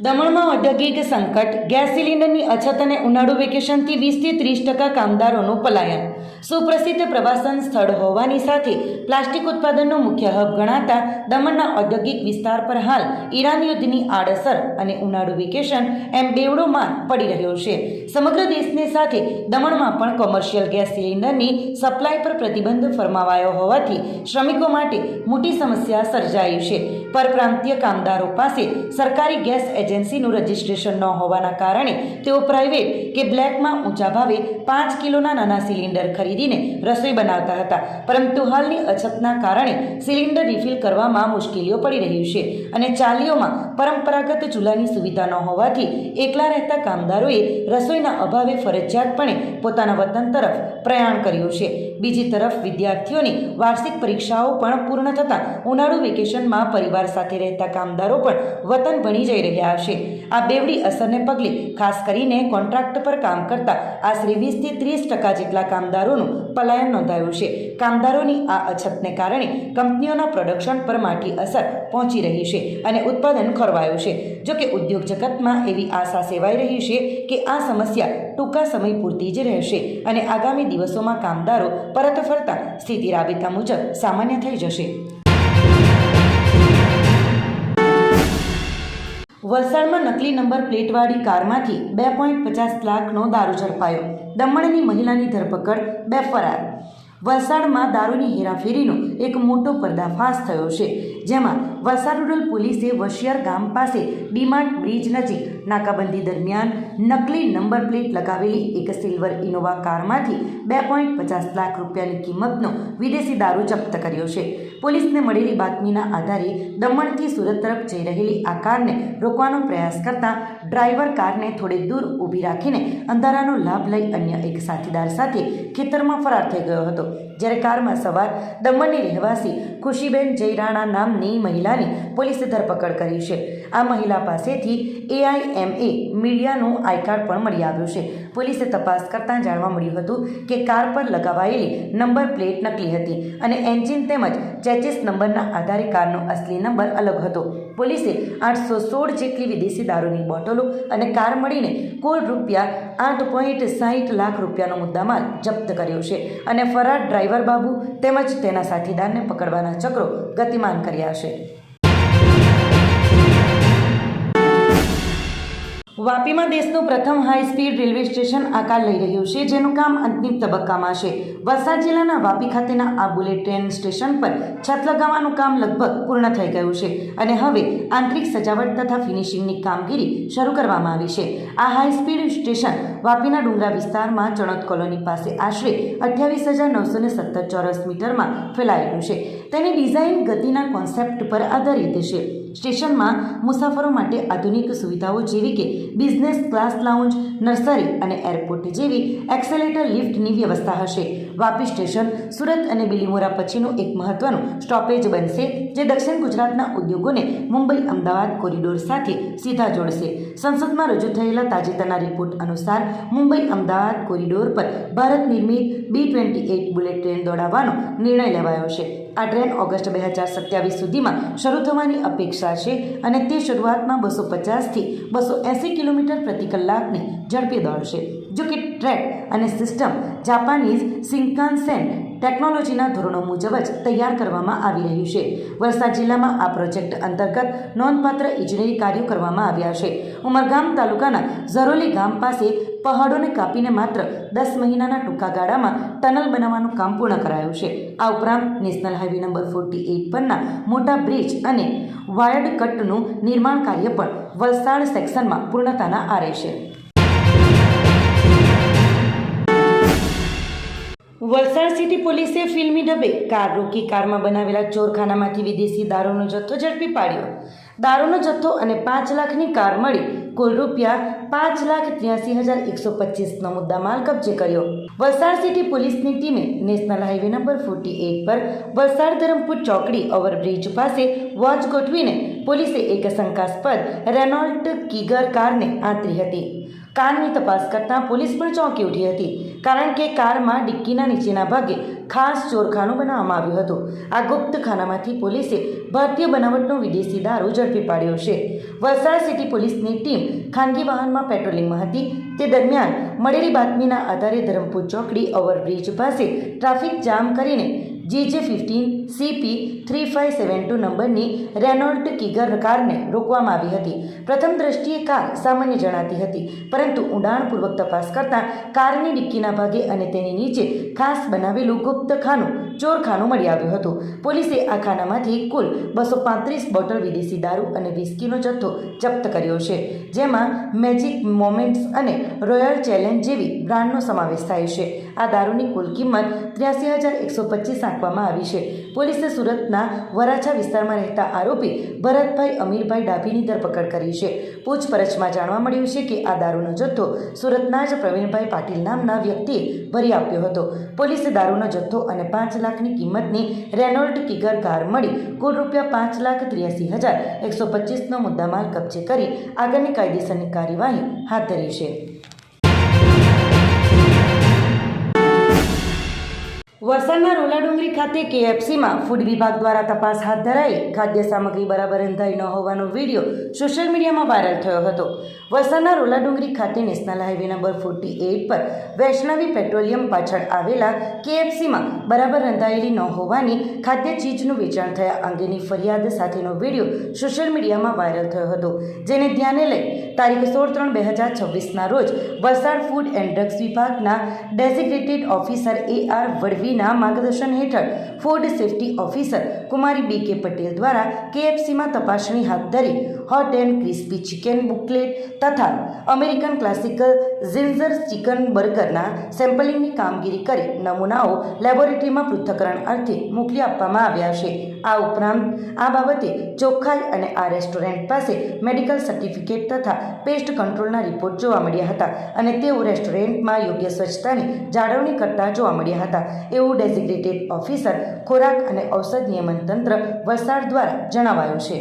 દમણમાં ઔદ્યોગિક સંકટ, ગેસ સિલિન્ડરની અછત અને ઉનાળુ વેકેશનથી 20 થી 30% કામદારોનું પલાયન. સુપ્રસિદ્ધ પ્રવાસન સ્થળ હોવાની સાથે પ્લાસ્ટિક ઉત્પાદનનું મુખ્ય હબ ગણાતા દમણના ઔદ્યોગિક વિસ્તાર પર હાલ ઈરાન યુદ્ધની આડઅસર અને ઉનાળુ વેકેશન એમ બેવડો માર પડી રહ્યો છે. સમગ્ર દેશની સાથે દમણમાં પણ કોમર્શિયલ ગેસ સિલિન્ડરની સપ્લાય પર પ્રતિબંધ ફરમાવાયો હોવાથી શ્રમિકો માટે મોટી સમસ્યા સર્જાઈ છે. પરપ્રાંતીય કામદારો પાસે સરકારી ગેસ એજન્સીનું રજિસ્ટ્રેશન ન હોવાના કારણે તેઓ પ્રાઇવેટ કે બ્લેકમાં ઊંચા ભાવે 5 કિલોના નાના સિલિન્ડર ખરીદીને રસોઈ બનાવતા હતા. પરંતુ હાલની અછતના કારણે સિલિન્ડર રિફિલ કરવામાં મુશ્કેલીઓ પડી રહી છે અને ચાલીઓમાં પરંપરાગત ચૂલાની સુવિધા ન હોવાથી એકલા રહેતા કામદારોએ રસોઈના અભાવે ફરજિયાતપણે પોતાના વતન તરફ પ્રયાણ કર્યું છે. બીજી તરફ વિદ્યાર્થીઓની વાર્ષિક પરીક્ષાઓ પણ પૂર્ણ થતાં ઉનાળુ વેકેશનમાં પરિવાર સાથે રહેતા કામદારો પણ વતન ભણી જઈ રહ્યા છે. આ બેવડી અસરને પગલે ખાસ કરીને કોન્ટ્રાક્ટ પર કામ કરતા આશરે 20 થી 30% જેટલા કામદારોનું પલાયન નોંધાયું છે. કામદારોની આ અછતને કારણે કંપનીઓના પ્રોડક્શન પર માઠી અસર પહોંચી રહી છે અને ઉત્પાદન ખોરવાયું છે. જોકે ઉદ્યોગ જગતમાં એવી આશા સેવાઈ રહી છે કે આ સમસ્યા ટૂંકા સમય પૂરતી જ રહેશે અને આગામી દિવસોમાં કામદારો પરત ફરતા સ્થિતિ રાબેતા મુજબ સામાન્ય થઈ જશે. વલસાડમાં નકલી નંબર પ્લેટવાળી કારમાંથી 2.50 લાખનો દારૂ ઝડપાયો. દમણની મહિલાની ધરપકડ, 2 ફરાર. વલસાડમાં દારૂની હેરાફેરીનો એક મોટો પર્દાફાશ થયો છે, જેમાં વલસાડ રૂરલ પોલીસે વશિયર ગામ પાસે ડીમાર્ટ બ્રિજ નજીક નાકાબંધી દરમિયાન નકલી નંબર પ્લેટ લગાવેલી એક સિલ્વર ઇનોવા કારમાંથી 2.50 લાખ રૂપિયાની કિંમતનો વિદેશી દારૂ જપ્ત કર્યો છે. પોલીસને મળેલી બાતમીના આધારે દમણથી સુરત તરફ જઈ રહેલી આ કારને રોકવાનો પ્રયાસ કરતા ડ્રાઈવર કારને થોડે દૂર ઊભી રાખીને અંધારાનો લાભ લઈ અન્ય એક સાથીદાર સાથે ખેતરમાં ફરાર થઈ ગયો હતો. જ્યારે કારમાં સવાર દમણની રહેવાસી ખુશીબેન જયરાણા નામની મહિલાની પોલીસે ધરપકડ કરી છે. આ મહિલા પાસેથી AIMA મીડિયાનું આઈ કાર્ડ પણ મળી આવ્યું છે. પોલીસે તપાસ કરતાં જાણવા મળ્યું હતું કે કાર પર લગાવાયેલી નંબર પ્લેટ નકલી હતી અને એન્જિન તેમજ ચેચિસ નંબરના આધારે કારનો અસલી નંબર અલગ હતો. પોલીસે 816 જેટલી વિદેશી દારૂની બોટલો અને કાર મળીને કુલ ₹8.60 લાખ રૂપિયાનો મુદ્દામાલ જપ્ત કર્યો છે અને ફરાર ડ્રાઈવર બાબુ તેમજ તેના સાથીદારને પકડવાના ચક્રો ગતિમાન કર્યા છે. વાપીમાં દેશનું પ્રથમ હાઈ સ્પીડ રેલવે સ્ટેશન આકાર લઈ રહ્યું છે, જેનું કામ અંતિમ તબક્કામાં છે. વલસાડ જિલ્લાના વાપી ખાતેના આ બુલેટ ટ્રેન સ્ટેશન પર છત લગાવવાનું કામ લગભગ પૂર્ણ થઈ ગયું છે અને હવે આંતરિક સજાવટ તથા ફિનિશિંગની કામગીરી શરૂ કરવામાં આવી છે. આ હાઈ સ્પીડ સ્ટેશન વાપીના ડુંગરા વિસ્તારમાં ચણોદ કોલોની પાસે આશરે 28,970 ચોરસ મીટરમાં ફેલાયેલું છે. તેની ડિઝાઇન ગતિના કોન્સેપ્ટ પર આધારિત છે. સ્ટેશનમાં મુસાફરો માટે આધુનિક સુવિધાઓ જેવી કે બિઝનેસ ક્લાસ લાઉન્જ, નર્સરી અને એરપોર્ટ જેવી એક્સેલેટર લિફ્ટની વ્યવસ્થા હશે. વાપી સ્ટેશન સુરત અને બિલીમોરા પછીનું એક મહત્વનું સ્ટોપેજ બનશે, જે દક્ષિણ ગુજરાતના ઉદ્યોગોને મુંબઈ અમદાવાદ કોરિડોર સાથે સીધા જોડશે. સંસદમાં રજૂ થયેલા તાજેતરના રિપોર્ટ અનુસાર મુંબઈ અમદાવાદ કોરિડોર પર ભારત નિર્મિત B-28 બુલેટ ટ્રેન દોડાવવાનો નિર્ણય લેવાયો છે. આ ટ્રેન ઓગસ્ટ 2027 સુધીમાં શરૂ થવાની અપેક્ષા છે અને તે શરૂઆતમાં 250 થી 280 કિલોમીટર પ્રતિ કલાકની ઝડપે દોડશે. જો કે ટ્રેક અને સિસ્ટમ જાપાનીઝ શિન્કાન્સેન ટેકનોલોજીના ધોરણો મુજબ જ તૈયાર કરવામાં આવી રહ્યું છે. વલસાડ જિલ્લામાં આ પ્રોજેક્ટ અંતર્ગત નોંધપાત્ર ઇજનેરી કાર્યો કરવામાં આવ્યા છે. ઉમરગામ તાલુકાના ઝરોલી ગામ પાસે પહાડોને કાપીને માત્ર 10 મહિનાના ટૂંકા ગાળામાં ટનલ બનાવવાનું કામ પૂર્ણ કરાયું છે. આ ઉપરાંત નેશનલ હાઈવે નંબર 48 પરના મોટા બ્રિજ અને વાયડ કટનું નિર્માણ કાર્ય પણ વલસાડ સેક્શનમાં પૂર્ણતાના આરે છે. વલસાડ સિટી પોલીસે ફિલ્મી ઢબે કાર રોકી કારમાં બનાવેલા ચોરખાનામાંથી વિદેશી દારૂનો જથ્થો ઝડપી પાડ્યો. દારૂનો જથ્થો અને 5 લાખની કાર મળી કુલ ₹5,83,125નો મુદ્દામાલ કબજે કર્યો. વલસાડ સિટી પોલીસની ટીમે નેશનલ હાઈવે નંબર 48 પર વલસાડ ધરમપુર ચોકડી ઓવરબ્રિજ પાસે વોચ ગોઠવીને પોલીસે એક શંકાસ્પદ રેનોલ્ટ કીગર કારને આંતરી હતી. કારની તપાસ કરતાં પોલીસ પણ ચોંકી ઉઠી હતી, કારણ કે કારમાં ડિક્કીના નીચેના ભાગે ખાસ ચોરખાનું બનાવવામાં આવ્યું હતું. આ ગુપ્ત ખાનામાંથી પોલીસે ભારતીય બનાવટનો વિદેશી દારૂ ઝડપી પાડ્યો છે. વલસાડ સિટી પોલીસની ટીમ ખાનગી વાહનમાં પેટ્રોલિંગમાં હતી. તે દરમિયાન મળેલી બાતમીના આધારે ધરમપુર ચોકડી ઓવરબ્રિજ પાસે ટ્રાફિક જામ કરીને GJ15 CP 3572 નંબરની રેનોલ્ટ કિગર કારને રોકવામાં આવી હતી. પ્રથમ દ્રષ્ટિએ કાર સામાન્ય જણાતી હતી, પરંતુ ઊંડાણપૂર્વક તપાસ કરતાં કારની ડિક્કીના ભાગે અને તેની નીચે ખાસ બનાવેલું ગુપ્ત ખાનું ચોરખાનું મળી આવ્યું હતું. પોલીસે આ ખાનામાંથી કુલ 235 બોટલ વિદેશી દારૂ અને વિસ્કીનો જથ્થો જપ્ત કર્યો છે, જેમાં મેજિક મોમેન્ટ્સ અને રોયલ ચેલેન્જ જેવી બ્રાન્ડનો સમાવેશ થાય છે. આ દારૂની કુલ કિંમત 83,125 આંકવામાં આવી છે. પોલીસે સુરતના વરાછા વિસ્તારમાં રહેતા આરોપી ભરતભાઈ અમીરભાઈ ડાભીની ધરપકડ કરી છે. પૂછપરછમાં જાણવા મળ્યું છે કે આ દારૂનો જથ્થો સુરતના જ પ્રવીણભાઈ પાટીલ નામના વ્યક્તિએ ભરી આપ્યો હતો. પોલીસે દારૂનો જથ્થો અને 5 લાખની કિંમતની રેનોલ્ટ કિગર કાર મળી કુલ ₹5,83,125નો મુદ્દામાલ કબજે કરી આગળની કાયદેસરની કાર્યવાહી હાથ ધરી છે. વલસાડના રોલાડુંગરી ખાતે KFCમાં ફૂડ વિભાગ દ્વારા તપાસ હાથ ધરાઈ ખાદ્ય સામગ્રી બરાબર રંધાઈ ન હોવાનો વિડીયો સોશિયલ મીડિયામાં વાયરલ થયો હતો. વલસાડના રોલાડુંગરી ખાતે નેશનલ હાઈવે નંબર 48 પર વૈષ્ણવી પેટ્રોલિયમ પાછળ આવેલા KFCમાં બરાબર રંધાયેલી ન હોવાની ખાદ્ય ચીજનું વેચાણ થયા અંગેની ફરિયાદ સાથેનો વિડીયો સોશિયલ મીડિયામાં વાયરલ થયો હતો, જેને ધ્યાને લઈ તારીખ 16/3/2026ના રોજ વલસાડ ફૂડ એન્ડ ડ્રગ્સ વિભાગના ડેઝિગ્નેટેડ ઓફિસર AR વડવીના માર્ગદર્શન હેઠળ ફૂડ સેફ્ટી ઓફિસર કુમારી BK પટેલ દ્વારા KFCમાં તપાસણી હાથ ધરી hot and crispy chicken booklet તથા અમેરિકન ક્લાસિકલ જિંજર ચિકન બર્ગરના સેમ્પલિંગની કામગીરી કરી નમૂનાઓ લેબોરેટરીમાં પૃથ્થકરણ અર્થે મોકલી આપવામાં આવ્યા છે. આ ઉપરાંત આ બાબતે ચોખ્ખાઈ અને આ રેસ્ટોરન્ટ પાસે મેડિકલ સર્ટિફિકેટ તથા પેસ્ટ કંટ્રોલના રિપોર્ટ જોવા મળ્યા હતા અને તેઓ રેસ્ટોરન્ટમાં યોગ્ય સ્વચ્છતાની જાળવણી કરતા જોવા મળ્યા હતા, એવું ડેઝિગ્નેટેડ ઓફિસર ખોરાક અને ઔષધ નિયમન તંત્ર વલસાડ દ્વારા જણાવાયું છે.